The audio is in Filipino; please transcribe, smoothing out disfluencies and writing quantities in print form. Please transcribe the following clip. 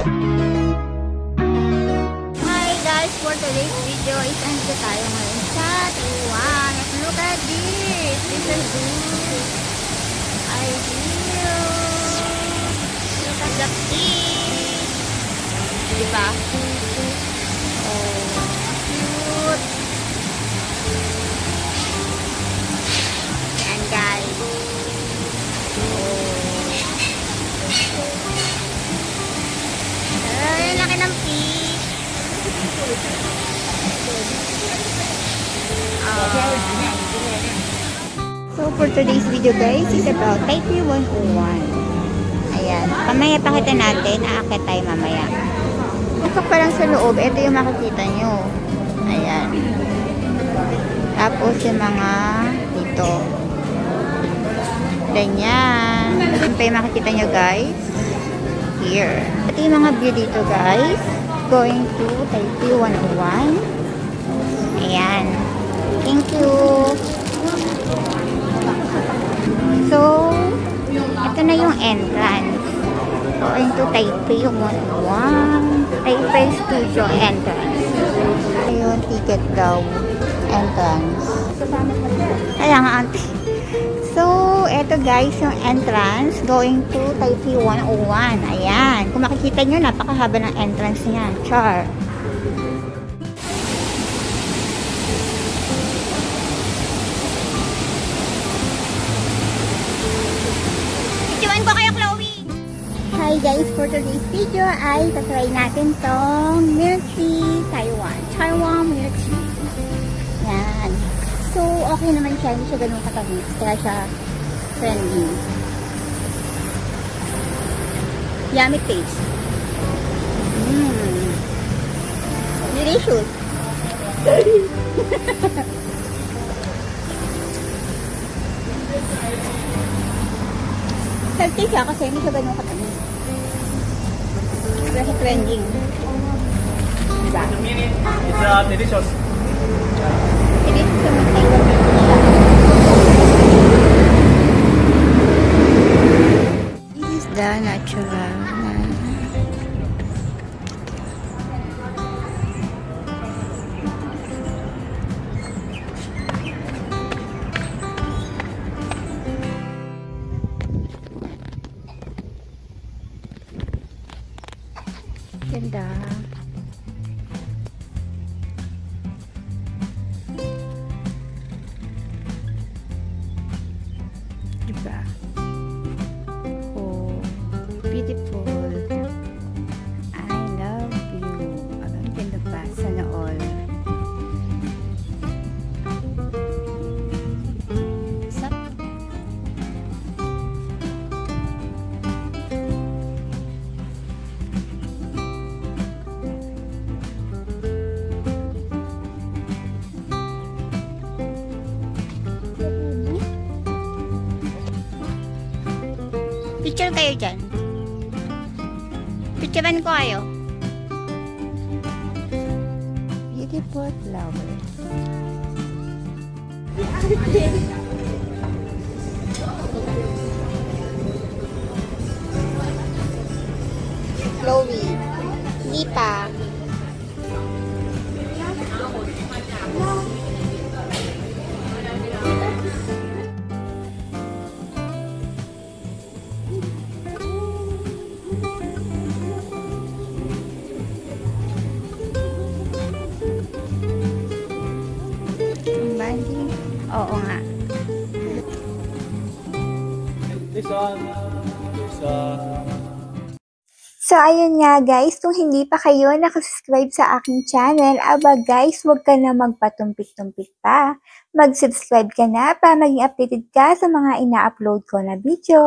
Hi guys, for today's video is andito tayo ngayon sa Taiwan. Look at this! This is good. I feel. Look at the fish. Diba? Oh, cute. Yan guys. Ay, laki ng fish. So for today's video guys is about Taipei 101. Ayan. Mamaya pakita natin. Aakit tayo mamaya. Pasok pa lang sa loob. Ito yung makikita nyo. Ayan. Tapos yung mga dito. Ganyan. Yan pa yung makikita nyo guys. Here. Ito yung mga view dito guys. Going to Taipei 101. Ayan. Thank you. So, ito na yung entrance. Going to Taipei 101. Taipei Studio entrance. Ayun, ticket daw. Entrance. Ayan nga, auntie. So, eto guys, yung entrance going to Taipei 101. Ayan. Kung makikita nyo, napakahaba ng entrance niya. Char. Itiwan ko kayo, Chloe! Hi guys, for today's video ay tatry natin tong milk tea Taiwan. Taiwan milk tea. Yan. So, okay naman siya. Hindi siya ganun katamis. Kaya siya friendly. Yummy taste. Delicious. Healthy siya kasi hindi siya ganun katamis. Kaya siya trending. Diba? It's delicious. This is the natural. Ganda. Diba? Oh, beautiful. I love you. Ang ganda ba? Sana all. Sup? Picture kayo dyan. Picturean ko kayo. Beautiful flowers. Chloe. Hindi pa. Oo nga. This one. So, ayun nga guys, kung hindi pa kayo nakasubscribe sa aking channel, aba guys, huwag ka na magpatumpik-tumpik pa. Mag-subscribe ka na para maging updated ka sa mga ina-upload ko na video.